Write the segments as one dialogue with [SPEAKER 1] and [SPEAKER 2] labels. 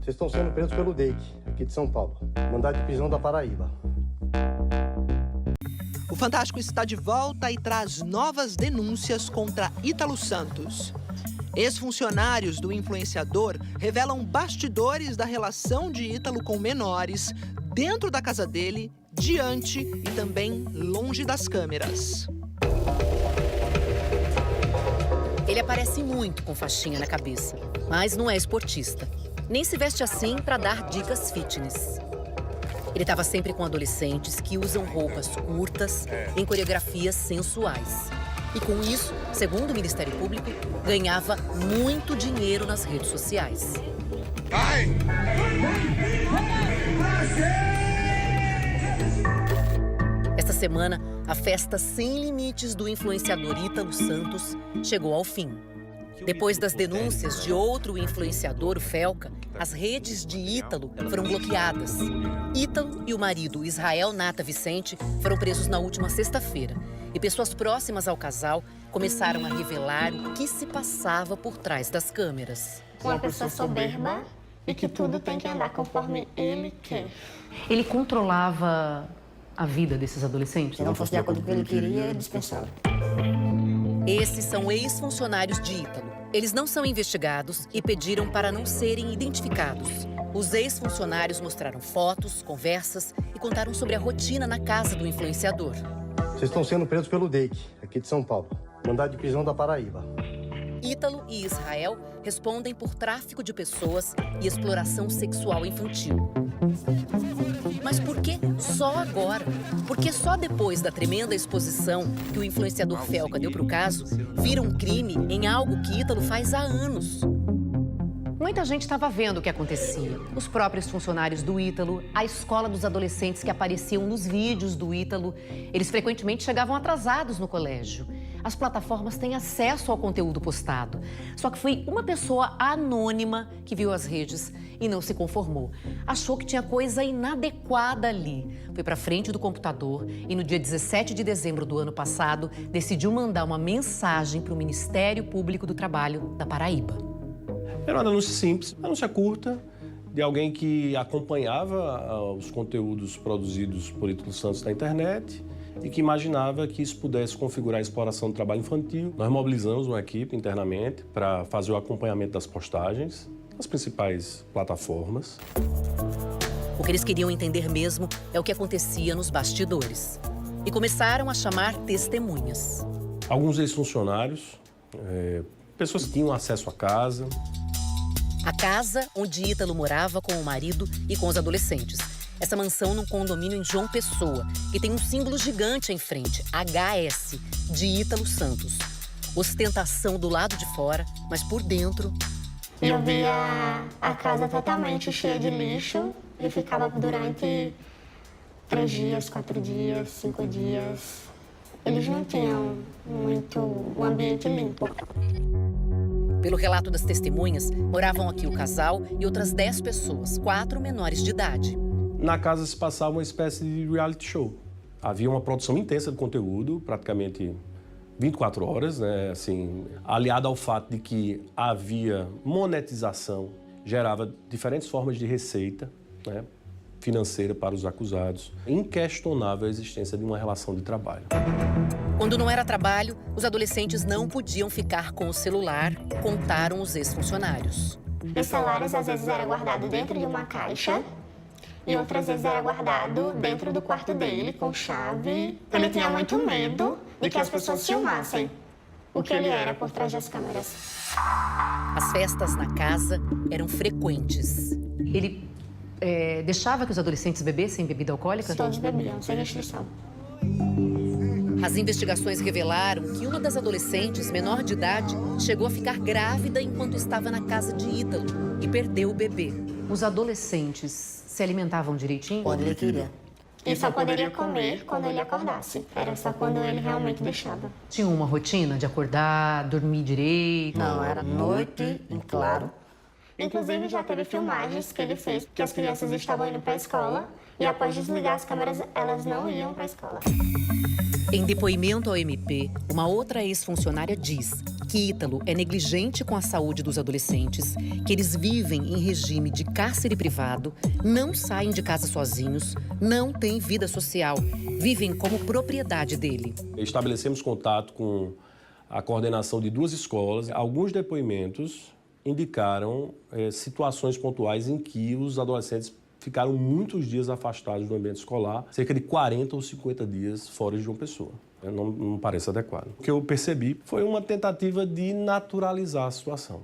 [SPEAKER 1] Vocês estão sendo presos pelo DEIC, aqui de São Paulo. Mandado de prisão da Paraíba.
[SPEAKER 2] O Fantástico está de volta e traz novas denúncias contra Ítalo Santos. Ex-funcionários do influenciador revelam bastidores da relação de Ítalo com menores dentro da casa dele, diante e também longe das câmeras.
[SPEAKER 3] Ele aparece muito com faixinha na cabeça, mas não é esportista. Nem se veste assim para dar dicas fitness. Ele estava sempre com adolescentes que usam roupas curtas em coreografias sensuais. E com isso, segundo o Ministério Público, ganhava muito dinheiro nas redes sociais.
[SPEAKER 4] Vai!
[SPEAKER 3] Esta semana, a festa sem limites do influenciador Ítalo Santos chegou ao fim. Depois das denúncias de outro influenciador, o Felca, as redes de Ítalo foram bloqueadas. Ítalo e o marido, Israel Nata Vicente, foram presos na última sexta-feira. E pessoas próximas ao casal começaram a revelar o que se passava por trás das câmeras.
[SPEAKER 5] Uma pessoa soberba e que tudo tem que andar conforme ele quer.
[SPEAKER 6] Ele controlava a vida desses adolescentes?
[SPEAKER 5] Se não fosse de acordo com o que ele queria, ele dispensava.
[SPEAKER 3] Esses são ex-funcionários de Ítalo. Eles não são investigados e pediram para não serem identificados. Os ex-funcionários mostraram fotos, conversas e contaram sobre a rotina na casa do influenciador.
[SPEAKER 1] Vocês estão sendo presos pelo DEIC, aqui de São Paulo. Mandado de prisão da Paraíba.
[SPEAKER 3] Ítalo e Israel respondem por tráfico de pessoas e exploração sexual infantil. Mas por que só agora? Porque só depois da tremenda exposição que o influenciador Felca deu para o caso, vira um crime em algo que Ítalo faz há anos.
[SPEAKER 6] Muita gente estava vendo o que acontecia. Os próprios funcionários do Ítalo, a escola dos adolescentes que apareciam nos vídeos do Ítalo, eles frequentemente chegavam atrasados no colégio. As plataformas têm acesso ao conteúdo postado. Só que foi uma pessoa anônima que viu as redes e não se conformou. Achou que tinha coisa inadequada ali. Foi para frente do computador e no dia 17 de dezembro do ano passado, decidiu mandar uma mensagem para o Ministério Público do Trabalho da Paraíba.
[SPEAKER 7] Era uma denúncia simples, uma denúncia curta, de alguém que acompanhava os conteúdos produzidos por Ítalo Santos na internet e que imaginava que isso pudesse configurar a exploração do trabalho infantil. Nós mobilizamos uma equipe internamente para fazer o acompanhamento das postagens nas principais plataformas.
[SPEAKER 3] O que eles queriam entender mesmo é o que acontecia nos bastidores. E começaram a chamar testemunhas.
[SPEAKER 7] Alguns ex-funcionários, pessoas que tinham acesso à casa.
[SPEAKER 3] A casa onde Ítalo morava com o marido e com os adolescentes. Essa mansão num condomínio em João Pessoa, que tem um símbolo gigante em frente, HS, de Ítalo Santos. Ostentação do lado de fora, mas por dentro...
[SPEAKER 5] Eu via a casa totalmente cheia de lixo e ficava durante 3 dias, 4 dias, 5 dias. Eles não tinham muito o ambiente limpo.
[SPEAKER 3] Pelo relato das testemunhas, moravam aqui o casal e outras 10 pessoas, 4 menores de idade.
[SPEAKER 7] Na casa se passava uma espécie de reality show. Havia uma produção intensa de conteúdo, praticamente 24 horas, né? Assim, aliado ao fato de que havia monetização, gerava diferentes formas de receita, né, financeira para os acusados. Inquestionável a existência de uma relação de trabalho.
[SPEAKER 3] Quando não era trabalho, os adolescentes não podiam ficar com o celular, contaram os ex-funcionários.
[SPEAKER 5] Os celulares às vezes era guardado dentro de uma caixa e outras vezes era guardado dentro do quarto dele com chave. Ele tinha muito medo de que as pessoas filmassem o que ele era por trás das câmeras.
[SPEAKER 3] As festas na casa eram frequentes.
[SPEAKER 6] Ele deixava que os adolescentes bebessem bebida alcoólica?
[SPEAKER 5] Todos bebiam, sem restrição.
[SPEAKER 3] As investigações revelaram que uma das adolescentes, menor de idade, chegou a ficar grávida enquanto estava na casa de Ítalo e perdeu o bebê.
[SPEAKER 6] Os adolescentes se alimentavam direitinho?
[SPEAKER 5] Quando ele queria. E só poderia comer quando ele acordasse. Era só quando ele realmente deixava.
[SPEAKER 6] Tinha uma rotina de acordar, dormir direito?
[SPEAKER 5] Não, era noite, em claro. Inclusive, já teve filmagens que ele fez que as crianças estavam indo para a escola e após desligar as câmeras, elas não iam para a escola.
[SPEAKER 3] Em depoimento ao MP, uma outra ex-funcionária diz que Ítalo é negligente com a saúde dos adolescentes, que eles vivem em regime de cárcere privado, não saem de casa sozinhos, não têm vida social, vivem como propriedade dele.
[SPEAKER 7] Estabelecemos contato com a coordenação de 2 escolas. Alguns depoimentos indicaram situações pontuais em que os adolescentes ficaram muitos dias afastados do ambiente escolar, cerca de 40 ou 50 dias fora de João Pessoa. Não parece adequado. O que eu percebi foi uma tentativa de naturalizar a situação.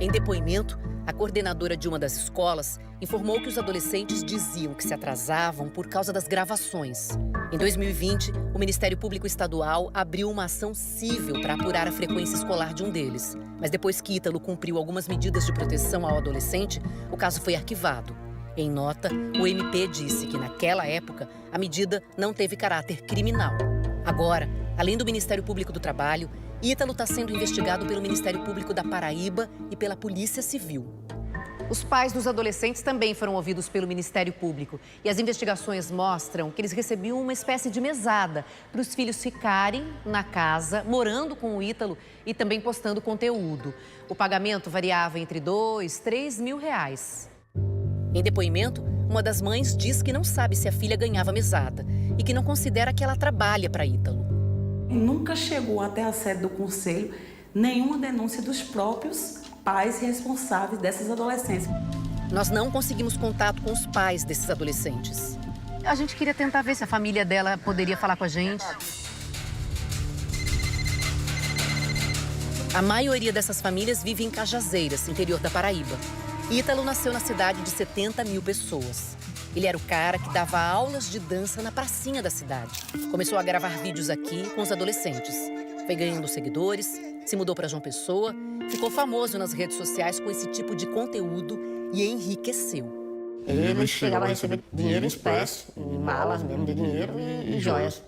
[SPEAKER 3] Em depoimento, a coordenadora de uma das escolas informou que os adolescentes diziam que se atrasavam por causa das gravações. Em 2020, o Ministério Público Estadual abriu uma ação civil para apurar a frequência escolar de um deles. Mas depois que Ítalo cumpriu algumas medidas de proteção ao adolescente, o caso foi arquivado. Em nota, o MP disse que, naquela época, a medida não teve caráter criminal. Agora, além do Ministério Público do Trabalho, Ítalo está sendo investigado pelo Ministério Público da Paraíba e pela Polícia Civil.
[SPEAKER 6] Os pais dos adolescentes também foram ouvidos pelo Ministério Público. E as investigações mostram que eles recebiam uma espécie de mesada para os filhos ficarem na casa, morando com o Ítalo e também postando conteúdo. O pagamento variava entre R$2.000 e R$3.000. Em depoimento, uma das mães diz que não sabe se a filha ganhava mesada e que não considera que ela trabalha para Ítalo.
[SPEAKER 4] Nunca chegou até a sede do conselho nenhuma denúncia dos próprios pais responsáveis dessas adolescentes.
[SPEAKER 3] Nós não conseguimos contato com os pais desses adolescentes.
[SPEAKER 6] A gente queria tentar ver se a família dela poderia falar com a gente.
[SPEAKER 3] A maioria dessas famílias vive em Cajazeiras, interior da Paraíba. Ítalo nasceu na cidade de 70 mil pessoas. Ele era o cara que dava aulas de dança na pracinha da cidade. Começou a gravar vídeos aqui com os adolescentes. Foi ganhando seguidores, se mudou para João Pessoa, ficou famoso nas redes sociais com esse tipo de conteúdo e enriqueceu.
[SPEAKER 5] Ele chegava a receber dinheiro em espécie, em malas mesmo de dinheiro e joias.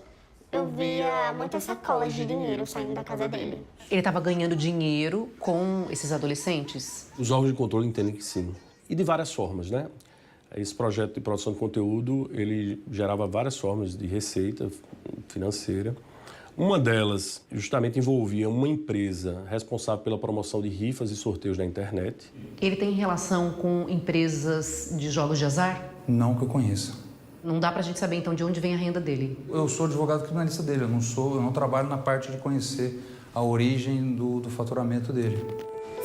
[SPEAKER 5] Eu via muitas sacolas de dinheiro saindo da casa dele.
[SPEAKER 6] Ele estava ganhando dinheiro com esses adolescentes?
[SPEAKER 7] Os órgãos de controle entendem que sim. E de várias formas, né? Esse projeto de produção de conteúdo, ele gerava várias formas de receita financeira. Uma delas justamente envolvia uma empresa responsável pela promoção de rifas e sorteios na internet.
[SPEAKER 6] Ele tem relação com empresas de jogos de azar?
[SPEAKER 8] Não que eu conheça.
[SPEAKER 6] Não dá pra gente saber, então, de onde vem a renda dele?
[SPEAKER 8] Eu sou advogado criminalista dele, eu não trabalho na parte de conhecer a origem do faturamento dele.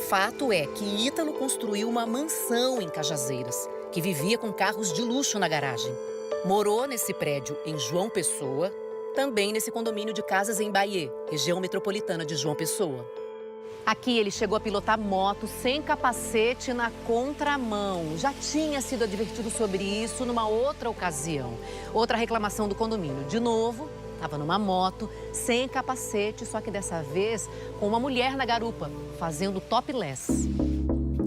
[SPEAKER 3] Fato é que Ítalo construiu uma mansão em Cajazeiras, que vivia com carros de luxo na garagem. Morou nesse prédio em João Pessoa, também nesse condomínio de casas em Bahia, região metropolitana de João Pessoa.
[SPEAKER 6] Aqui ele chegou a pilotar moto sem capacete na contramão. Já tinha sido advertido sobre isso numa outra ocasião. Outra reclamação do condomínio. De novo, estava numa moto, sem capacete, só que dessa vez com uma mulher na garupa, fazendo topless.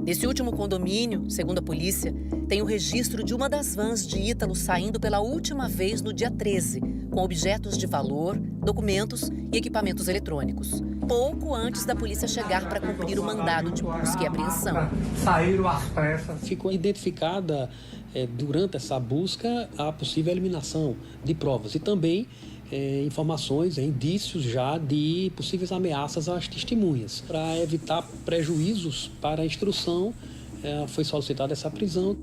[SPEAKER 6] Nesse último condomínio, segundo a polícia, tem o registro de uma das vans de Ítalo saindo pela última vez no dia 13, com objetos de valor, documentos e equipamentos eletrônicos. Pouco antes da polícia chegar para cumprir o mandado de busca e apreensão.
[SPEAKER 9] Saíram às pressas.
[SPEAKER 10] Ficou identificada, durante essa busca, a possível eliminação de provas e também informações, indícios já de possíveis ameaças às testemunhas. Para evitar prejuízos para a instrução, foi solicitada essa prisão.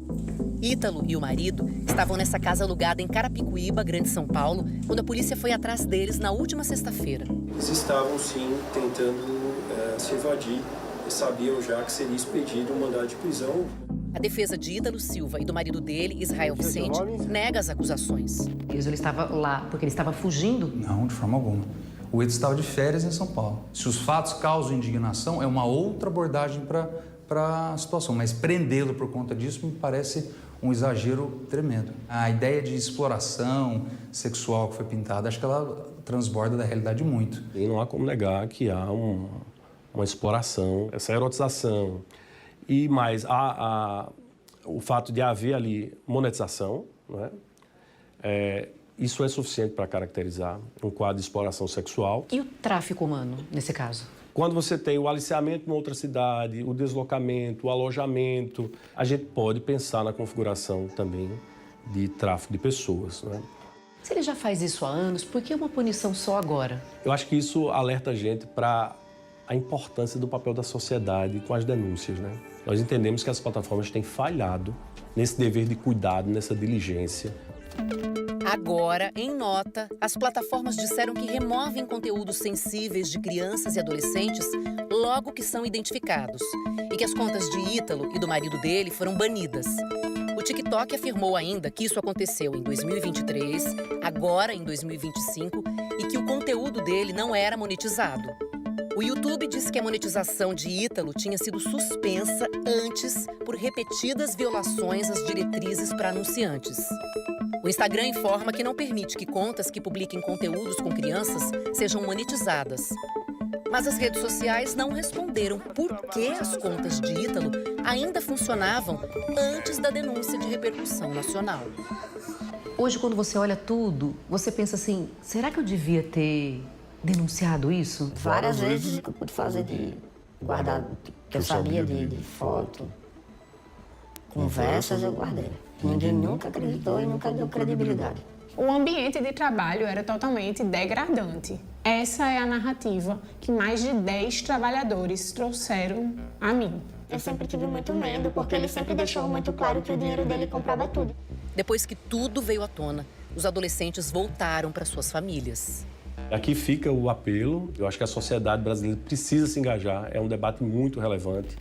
[SPEAKER 3] Ítalo e o marido estavam nessa casa alugada em Carapicuíba, Grande São Paulo, quando a polícia foi atrás deles na última sexta-feira.
[SPEAKER 11] Eles estavam, sim, tentando se evadir e sabiam já que seria expedido um mandado de prisão.
[SPEAKER 3] A defesa de Ítalo Silva e do marido dele, Israel Vicente, nega as acusações.
[SPEAKER 6] Ele estava lá porque ele estava fugindo?
[SPEAKER 8] Não, de forma alguma. O Ítalo estava de férias em São Paulo. Se os fatos causam indignação, é uma outra abordagem para a situação, mas prendê-lo por conta disso me parece um exagero tremendo. A ideia de exploração sexual que foi pintada, acho que ela transborda da realidade muito.
[SPEAKER 7] E não há como negar que há uma exploração, essa erotização. E mais, o fato de haver ali monetização, não é? Isso é suficiente para caracterizar um quadro de exploração sexual.
[SPEAKER 6] E o tráfico humano, nesse caso?
[SPEAKER 7] Quando você tem o aliciamento em outra cidade, o deslocamento, o alojamento, a gente pode pensar na configuração também de tráfico de pessoas, né?
[SPEAKER 6] Se ele já faz isso há anos, por que uma punição só agora?
[SPEAKER 7] Eu acho que isso alerta a gente para a importância do papel da sociedade com as denúncias, né? Nós entendemos que as plataformas têm falhado nesse dever de cuidado, nessa diligência.
[SPEAKER 3] Agora, em nota, as plataformas disseram que removem conteúdos sensíveis de crianças e adolescentes logo que são identificados e que as contas de Ítalo e do marido dele foram banidas. O TikTok afirmou ainda que isso aconteceu em 2023, agora em 2025 e que o conteúdo dele não era monetizado. O YouTube disse que a monetização de Ítalo tinha sido suspensa antes por repetidas violações às diretrizes para anunciantes. O Instagram informa que não permite que contas que publiquem conteúdos com crianças sejam monetizadas. Mas as redes sociais não responderam por que as contas de Ítalo ainda funcionavam antes da denúncia de repercussão nacional.
[SPEAKER 6] Hoje, quando você olha tudo, você pensa assim, será que eu devia ter denunciado isso?
[SPEAKER 5] Várias vezes que eu pude fazer de guardar, que eu sabia de foto, conversas eu guardei. Ninguém nunca acreditou e nunca deu credibilidade.
[SPEAKER 12] O ambiente de trabalho era totalmente degradante. Essa é a narrativa que mais de 10 trabalhadores trouxeram a mim.
[SPEAKER 5] Eu sempre tive muito medo, porque ele sempre deixou muito claro que o dinheiro dele comprava tudo.
[SPEAKER 3] Depois que tudo veio à tona, os adolescentes voltaram para suas famílias.
[SPEAKER 7] Aqui fica o apelo. Eu acho que a sociedade brasileira precisa se engajar. É um debate muito relevante.